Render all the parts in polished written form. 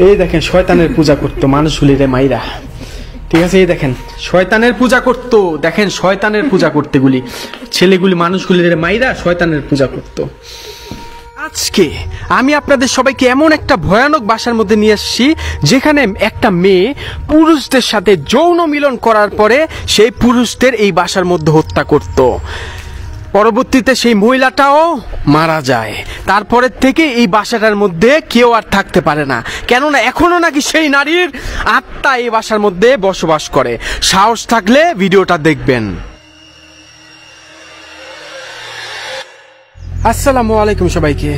এই দেখেন শয়তানের পূজা করতো মানুষগুলিরে মাইরা, ঠিক আছে? এই দেখেন শয়তানের পূজা করতো, দেখেন শয়তানের পূজা করতে গুলি ছেলেগুলি মানুষগুলিরে মাইরা শয়তানের পূজা করতো। আজকে আমি আপনাদের সবাইকে এমন একটা ভয়ানক বাসার মধ্যে নিয়ে আসছি যেখানে একটা মেয়ে পুরুষদের সাথে যৌন মিলন করার পরে সেই পুরুষদের এই বাসার মধ্যে হত্যা করত। পরবর্তীতে সেই মহিলাটাও মারা যায়। তারপরের থেকে এই বাসাটার মধ্যে কেউ আর থাকতে পারে না, কেননা এখনো নাকি সেই নারীর আত্মা এই বাসার মধ্যে বসবাস করে। সাহস থাকলে ভিডিওটা দেখবেন। আসসালামু আলাইকুম সবাইকে।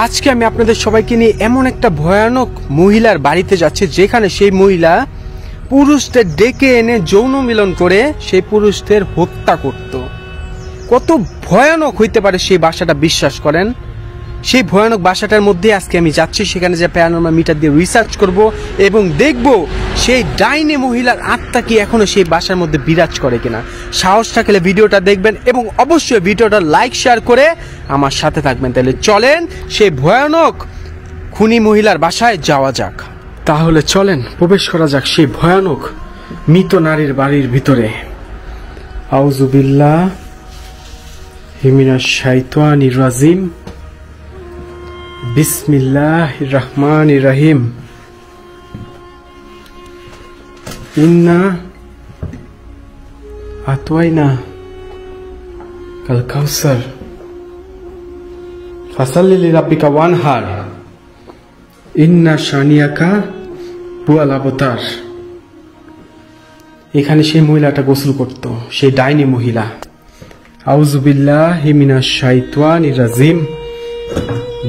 আজকে আমি আপনাদের সবাইকে নিয়ে এমন একটা ভয়ানক মহিলার বাড়িতে যাচ্ছি যেখানে সেই মহিলা পুরুষদের ডেকে এনে যৌন মিলন করে সেই পুরুষদের হত্যা করত। কত ভয়ানক হইতে পারে সেই বাসাটা, বিশ্বাস করেন। সেই ভয়ানক বাসাটার মধ্যে আজকে আমি যাচ্ছি, সেখানে যে প্যারানরমাল মিটার দিয়ে রিসার্চ করব এবং দেখব সেই ডাইনি মহিলার আত্মা কি এখনো সেই বাসার মধ্যে বিরাজ করে কিনা। সাহস থাকলে ভিডিওটা দেখবেন এবং অবশ্যই ভিডিওটা লাইক শেয়ার করে আমার সাথে থাকবেন। তাহলে চলেন সেই ভয়ানক খুনি মহিলার বাসায় যাওয়া যাক। তাহলে চলেন প্রবেশ করা যাক সেই ভয়ানক মৃত নারীর বাড়ির ভিতরে। আউযু বিল্লাহি মিনাশ শাইতানির রাজিম, বিসমিল্লাহির রহমানির রহিম। ইন্না আতওয়াইনা কাল কাউসার ফাসাল্লি লিরাব্বিকা ওয়ানহার ইন্না শানিয়াকা হুয়াল আবতার। এখানে সেই মহিলাটা গোসল করত, সেই ডাইনি মহিলা। আউযু বিল্লাহি মিনাশ শাইতানির রাজিম,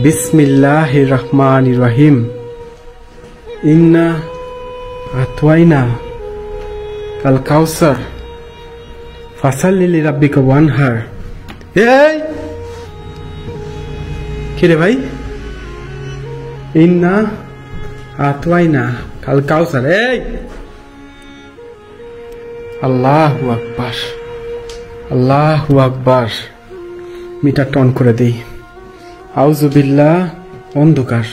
বিসমিল্লাহির রহমানির রহিম। ইন্না আতওয়াইনা কাল কাউসার ফাসাল্লি লিরাব্বিকা ওয়ানহার। এই কে রে ভাই? ইন্না আতওয়াইনা কাল কাউসার। এই আল্লাহু আকবার, আল্লাহু আকবার। মিটারটা অন করে দেই। আউযু বিল্লাহ, অন্ধকার।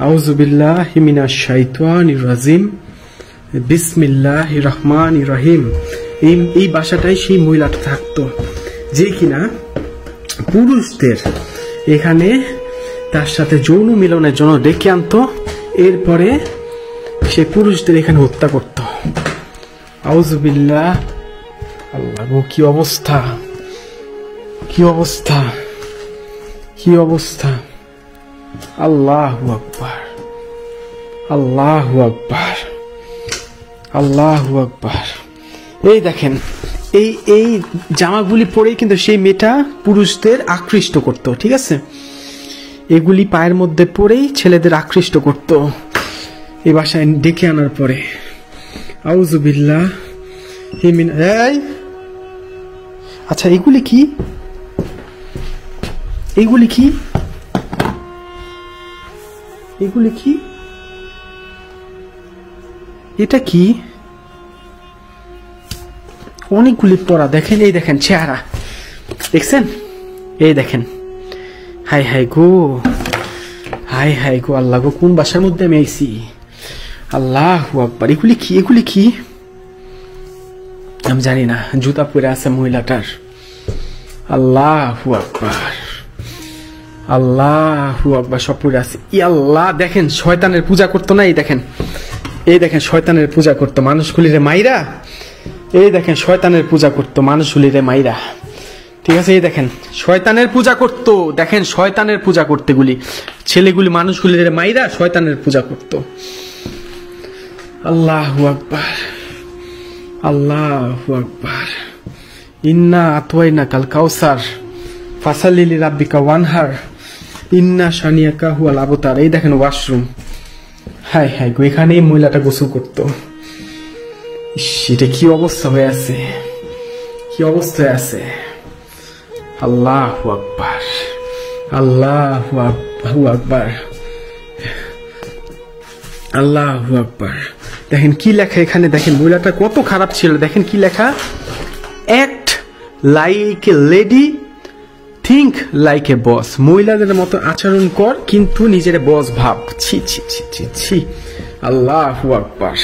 আউযু বিল্লাহি মিনাশ শাইতানির রাজিম, বিসমিল্লাহির রহমানির রহিম। এই বাসাটায় সেই মহিলাটা থাকতো যে কিনা পুরুষদের এখানে তার সাথে যৌন মিলনের জন্য ডেকে আনতো, এরপরে সে পুরুষদের এখানে হত্যা করত। আউযু বিল্লাহ। আল্লাহ গো, কি অবস্থা, কি অবস্থা, কি অবস্থা। আল্লাহু আকবার, আল্লাহু আকবার, আল্লাহু আকবার। এই দেখেন এই জামাগুলি পরেই কিন্তু সেই মেয়েটা পুরুষদের আকৃষ্ট করত, ঠিক আছে? এগুলি পায়ের মধ্যে পরেই ছেলেদের আকৃষ্ট করত এই বাসায় ডেকে আনার পরে। আউযু বিল্লাহ। আচ্ছা এগুলি কি, এগুলি কি, এগুলি কি, এটা কি? অনেকগুলি পড়া, দেখেন। এই দেখেন চেহারা, দেখছেন? এই দেখেন। হাই হাই গো, হাই হাই গো, আল্লাহ গো, কোন বাসার মধ্যে আমি আইছি? আল্লাহু আকবার। এগুলি কি, এগুলি কি? আমি জানি না। জুতা পরে আছে মহিলাটার। আল্লাহু আকবার, আল্লাহু আকবার। সব পরে আছে। ই আল্লাহ, দেখেন শয়তানের পূজা করতো না? এই দেখেন, এই দেখেন শয়তানের পূজা করতো মানুষগুলিরে মাইরা। এই দেখেন শয়তানের পূজা করতো মানুষগুলিরে মাইরা, ঠিক আছে? এই দেখেন শয়তানের পূজা করতো, দেখেন শয়তানের পূজা করতে গুলি ছেলেগুলি মানুষগুলিরে মাইরা শয়তানের পূজা করতো। আল্লাহু আকবার, আল্লাহু আকবার। ইন্না আতওয়াইনা কাল কাউসার ফাসাল্লি লিরাব্বিকা ওয়ানহার ইন্না শানিয়াকা হুয়াল আবতার। এই দেখেন ওয়াশরুম। হাই হাই গো, এখানেই মহিলাটা গোসল করতো। এটা কি অবস্থা হয়ে আছে, কি অবস্থায় আছে। আল্লাহু আকবার, আল্লাহু আকবার, আল্লাহু আকবার। দেখেন কি লেখা এখানে, দেখেন মহিলাটা কত খারাপ ছিল। দেখেন কি লেখা, act like a lady think like a boss, মহিলাদের মতো আচরণ কর কিন্তু নিজের বস ভাব। ছি ছি ছি ছি ছি, আল্লাহু আকবার।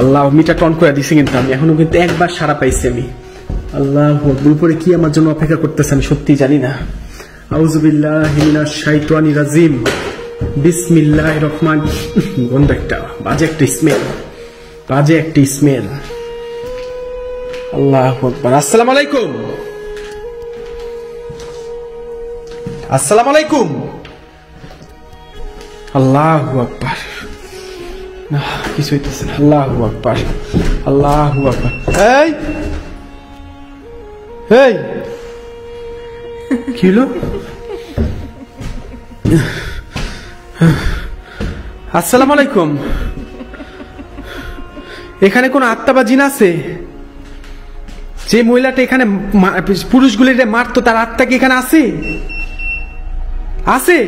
আল্লাহ মিটার টন করে দিছে, কিন্তু আমি এখনো কিন্তু একবার সারা পাইছি আমি। আল্লাহু আকবার, উপরে কি আমার জন্য অপেক্ষা করতেছে আমি সত্যি জানি না। আউযু বিল্লাহি মিনাশ শাইতানির রাজিম, বিসমিল্লাহির রহমান। গন্ধ একটা, বাজে একটা স্মেল, বাজে একটা স্মেল। আল্লাহু আকবার। আসসালামু আলাইকুম, আসসালামু আলাইকুম। আল্লাহু আকবার, না কিছু হইতেছে না। আল্লাহু আকবার, আল্লাহু আকবার। এই এই কি হলো? আসসালামু আলাইকুম। এখানে কোন আত্মা বা জিন আছে? যে মহিলাটা এখানে পুরুষগুলিরে মারতো তার আত্মা কি এখানে আছে? আছে?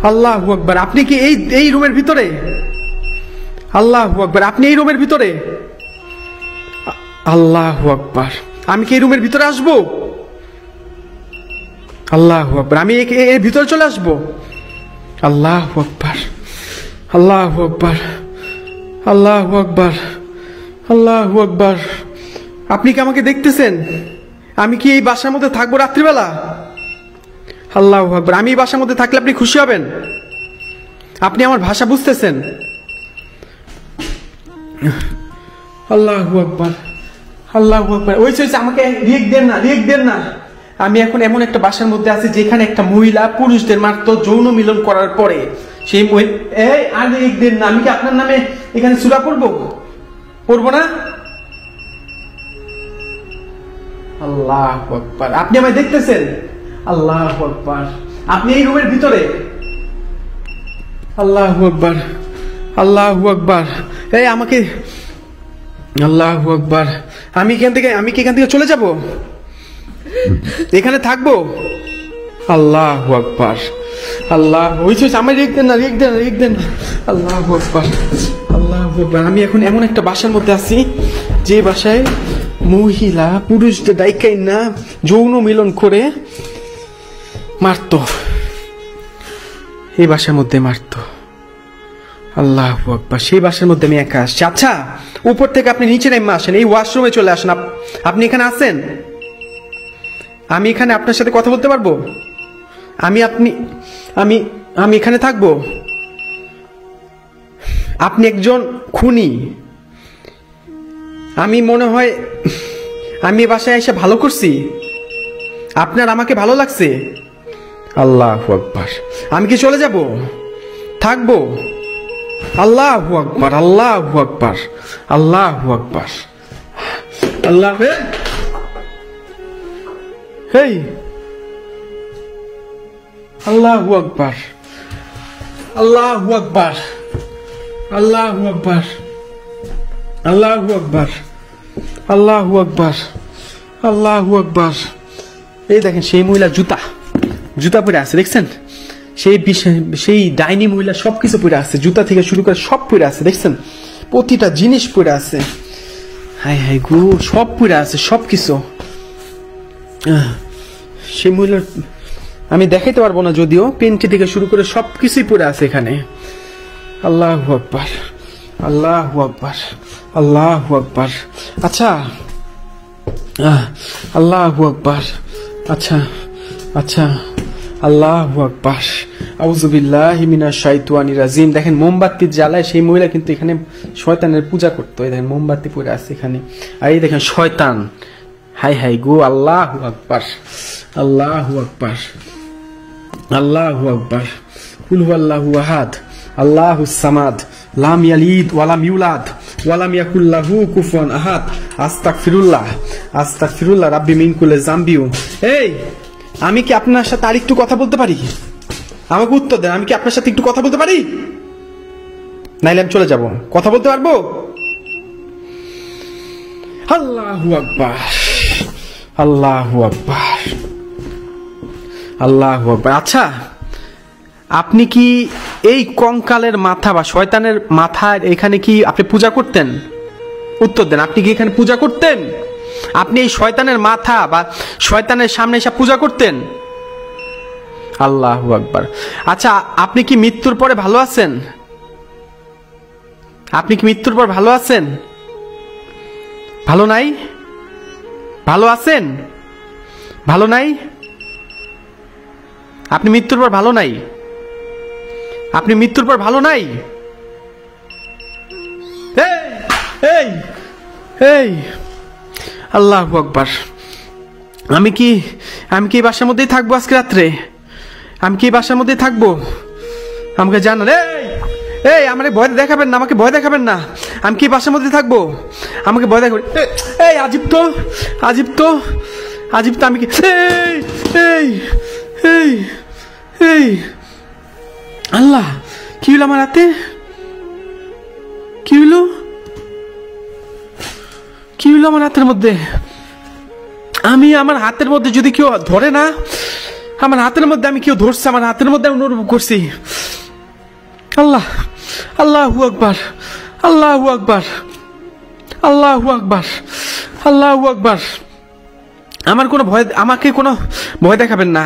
আল্লাহু আকবার। আপনি কি এই রুমের ভিতরে? আল্লাহু আকবার, আপনি এই রুমের ভিতরে? আল্লাহু আকবার, আমি কি এই রুমের ভিতরে আসবো? আল্লাহু আকবার, আমি এর ভিতরে চলে আসবো? আল্লাহু আকবার, আল্লাহু আকবার, আল্লাহু আকবার, আল্লাহু আকবার। আপনি কি আমাকে দেখতেছেন? আমি কি এই বাসার মধ্যে থাকবো রাত্রিবেলা? আল্লাহু আকবার, আমি এই বাসার মধ্যে থাকলে আপনি খুশি হবেন? আপনি আমার ভাষা বুঝতেছেন? আল্লাহু আকবার, আল্লাহু আকবার। ওই আমাকে রিয়েক্ট দেন না, রিয়েক্ট দেন না। আমি এখন এমন একটা বাসার মধ্যে আছি যেখানে একটা মহিলা পুরুষদের মাত্র যৌন মিলন করার পরে সেই এই আর রিয়েক্ট দেন না। আমি কি আপনার নামে এখানে সূরা পড়বো? পড়বো না? আল্লাহু আকবার, আপনি আমায় দেখতেছেন? আল্লাহু আকবার, আপনি এই রুমের ভিতরে? আল্লাহু আকবার, আল্লাহু আকবার। এই আমাকে, আল্লাহু আকবার। আমি কি এখান থেকে চলে যাব? এখানে থাকবো? আল্লাহু আকবার, আল্লাহ। ওই আমার রেখ দেন না, রেখ দেন, রেখ দেন। আল্লাহু আকবার, আল্লাহু আকবার। আমি এখন এমন একটা বাসার মধ্যে আছি যে বাসায় মহিলা পুরুষদের ডাইকাই না যৌন মিলন করে মারতো, এই বাসার মধ্যে মারতো। আল্লাহু আকবার, সেই বাসার মধ্যে আমি একা আসছি। আচ্ছা, উপর থেকে আপনি নিচে নেমে আসেন, এই ওয়াশরুমে চলে আসেন। আপনি এখানে আছেন? আমি এখানে আপনার সাথে কথা বলতে পারবো? আমি এখানে থাকবো? আপনি একজন খুনি। আমি মনে হয় আমি বাসায় এসে ভালো করছি, আপনার আমাকে ভালো লাগছে। আল্লাহু আকবার, আমি কি চলে যাব? থাকবো? আল্লাহু আকবার, আল্লাহু আকবার, আল্লাহু আকবার। আল্লাহ, হেই, আল্লাহু আকবার, আল্লাহু আকবার, আল্লাহু আকবার, আল্লাহু আকবার, আল্লাহু আকবার, আল্লাহু আকবার। এই দেখেন সেই মহিলা জুতা পরে আছে, দেখছেন? সেই ডাইনি মহিলা সবকিছু পরে আছে, জুতা থেকে শুরু করে সব পরে আছে, দেখছেন? প্রতিটা জিনিস পরে আছে। হাই হাই গো, সব পরে আছে, সবকিছু। সেই মহিলার আমি দেখাইতে পারবো না, যদিও পেন্টি থেকে শুরু করে সবকিছুই পরে আছে এখানে। আল্লাহু আকবার, আল্লাহু আকবার, আল্লাহু আকবার। আচ্ছা, আল্লাহু আকবার। আচ্ছা আচ্ছা, আল্লাহু আকবার। আউযু বিল্লাহি মিনাশ শাইতানির রাজিম। দেখেন মোমবাতি জ্বালায় সেই মহিলা কিন্তু এখানে শয়তানের পূজা করতো। এই দেখেন মোমবাতি পড়ে আছে এখানে, আর এই দেখেন শয়তান। হাই হাই গো, আল্লাহু আকবার, আল্লাহু আকবার, আল্লাহু আকবার। কুল হুয়াল্লাহু আহাদ, আল্লাহুস সামাদ, লাম ইয়ালিদ ওয়ালাম ইউলাদ ওয়ালাম ইয়াকুল লাহু কুফুয়ান আহাদ। আস্তাগফিরুল্লাহ, আস্তাগফিরুল্লাহ রাব্বি মিন কুল্লি যামবিউ। এই, আমি কি আপনার সাথে আর একটু কথা বলতে পারি? আমাকে উত্তর দেন, আমি কি আপনার সাথে একটু কথা বলতে পারি? নাইলে আমি চলে যাব। কথা বলতে পারবো? আল্লাহু আকবার, আল্লাহু আকবার, আল্লাহু আকবার। আচ্ছা, আপনি কি এই কঙ্কালের মাথা বা শয়তানের মাথা এখানে কি আপনি পূজা করতেন? উত্তর দেন, আপনি কি এখানে পূজা করতেন? আপনি এই শয়তানের মাথা বা শয়তানের সামনে এসে পূজা করতেন? আল্লাহু আকবার। আচ্ছা, আপনি কি মৃত্যুর পরে ভালো আছেন? আপনি কি মৃত্যুর পর ভালো আছেন? ভালো নাই? ভালো আছেন? ভালো নাই? আপনি মৃত্যুর পর ভালো নাই? আপনি মৃত্যুর পর ভালো নাই? এই এই আল্লাহু আকবার। আমি কি এই বাসার মধ্যেই থাকবো আজকে রাত্রে? আমি কি এই বাসার মধ্যেই থাকবো? আমাকে জানান। এই আমাকে ভয় দেখাবেন না, আমাকে ভয় দেখাবেন না। আমি কি বাসার মধ্যে থাকবো? আমাকে ভয় দেখাবেন। এই আজিব তো আমি কি এই আল্লাহ, কি হলো আমার হাতে? কি হলো আমার হাতের মধ্যে? আমার হাতের মধ্যে যদি কেউ ধরে না, আমার হাতের মধ্যে আমি কেউ ধরছে, আমার হাতের মধ্যে আমি অনুভব করছি। আল্লাহ, আল্লাহু আকবার, আল্লাহু আকবার, আল্লাহু আকবার, আল্লাহু আকবার। আমাকে কোনো ভয় দেখাবেন না।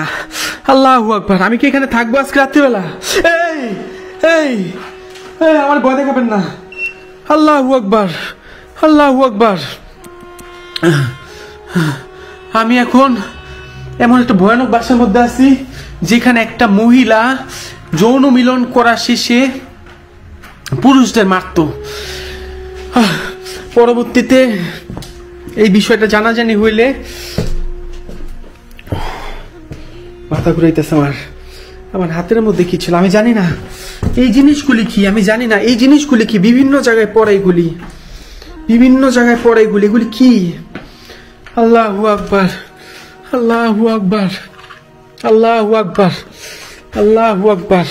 আল্লাহু আকবার। আমি কি এখানে থাকবো আজকে রাত্রিবেলা? এই আমার ভয় দেখাবেন না। আল্লাহু আকবার, আল্লাহু আকবার। আমি এখন এমন একটা ভয়ানক বাসার মধ্যে আছি যেখানে একটা মহিলা যৌন মিলন করা শেষে পুরুষদের মারত। পরবর্তীতে এই বিষয়টা জানাজানি হইলে মাথা ঘুরাইতেছে আমার হাতের মধ্যে কি ছিল আমি জানি না। এই জিনিসগুলি কি আমি জানি না। এই জিনিসগুলি কি? বিভিন্ন জায়গায় পড়ে এগুলি, এগুলি কি? আল্লাহু আকবার, আল্লাহু আকবার, আল্লাহু আকবার, আল্লাহু আকবার,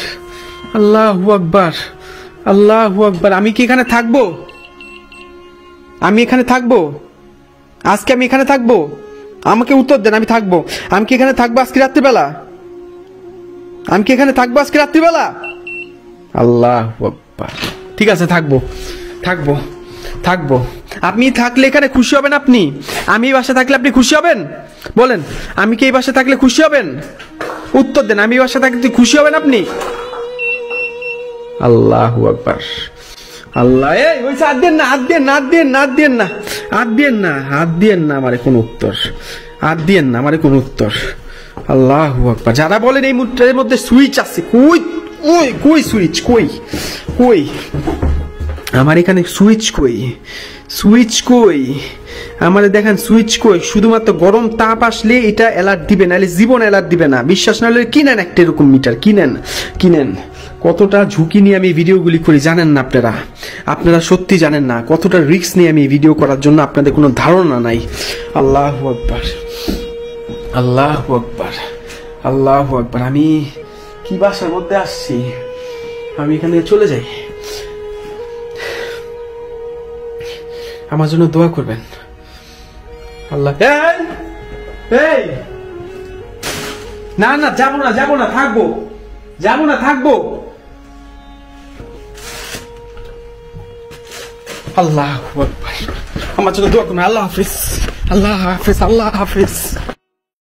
আল্লাহু আকবার, আল্লাহু আকবার। আমি কি এখানে থাকবো? আমি এখানে থাকবো আজকে? আমি এখানে থাকবো? আমাকে উত্তর দেন। আমি থাকবো? আমি কি এখানে থাকবো আজকে রাত্রিবেলা? আমি কি এখানে থাকবো আজকে রাত্রিবেলা? আল্লাহু আকবার। ঠিক আছে, থাকবো। আপনি থাকলে এখানে খুশি হবেন? আমি এই বাসায় থাকলে আপনি খুশি হবেন? বলেন, আমি কি এই বাসায় থাকলে খুশি হবেন? উত্তর দেন। আমি এই বাসায় থাকলে খুশি হবেন আপনি? আল্লাহু আকবার। আল্লাহ, হাত দিয়েন না আমারে কোন উত্তর। আল্লাহু আকবার। যারা বলেন এই মুদ্রার মধ্যে সুইচ আছে, কই সুইচ? কই আমার এখানে সুইচ কই? আমারে দেখেন সুইচ কই? শুধুমাত্র গরম তাপ আসলে এটা অ্যালার্ট দিবে, নাহলে জীবন অ্যালার্ট দিবে না। বিশ্বাস না হলে কিনেন একটা এরকম মিটার, কিনেন। কতটা ঝুঁকি নিয়ে আমি ভিডিওগুলি করি জানেন না আপনারা সত্যি জানেন না কতটা রিস্ক নিয়ে আমি ভিডিও করার জন্য আপনাদের কোনো ধারণা নাই। আল্লাহু আকবার, আল্লাহু আকবার, আল্লাহু আকবার। আমি কি বাসার মধ্যে আসছি? আমি এখান থেকে চলে যাই। আমার জন্য দোয়া করবেন। আল্লাহ। না যাবো না, থাকবো। আল্লাহু আকবার। আমার জন্য দোয়া করবেন। আল্লাহ হাফেজ, আল্লাহ হাফেজ, আল্লাহ হাফেজ।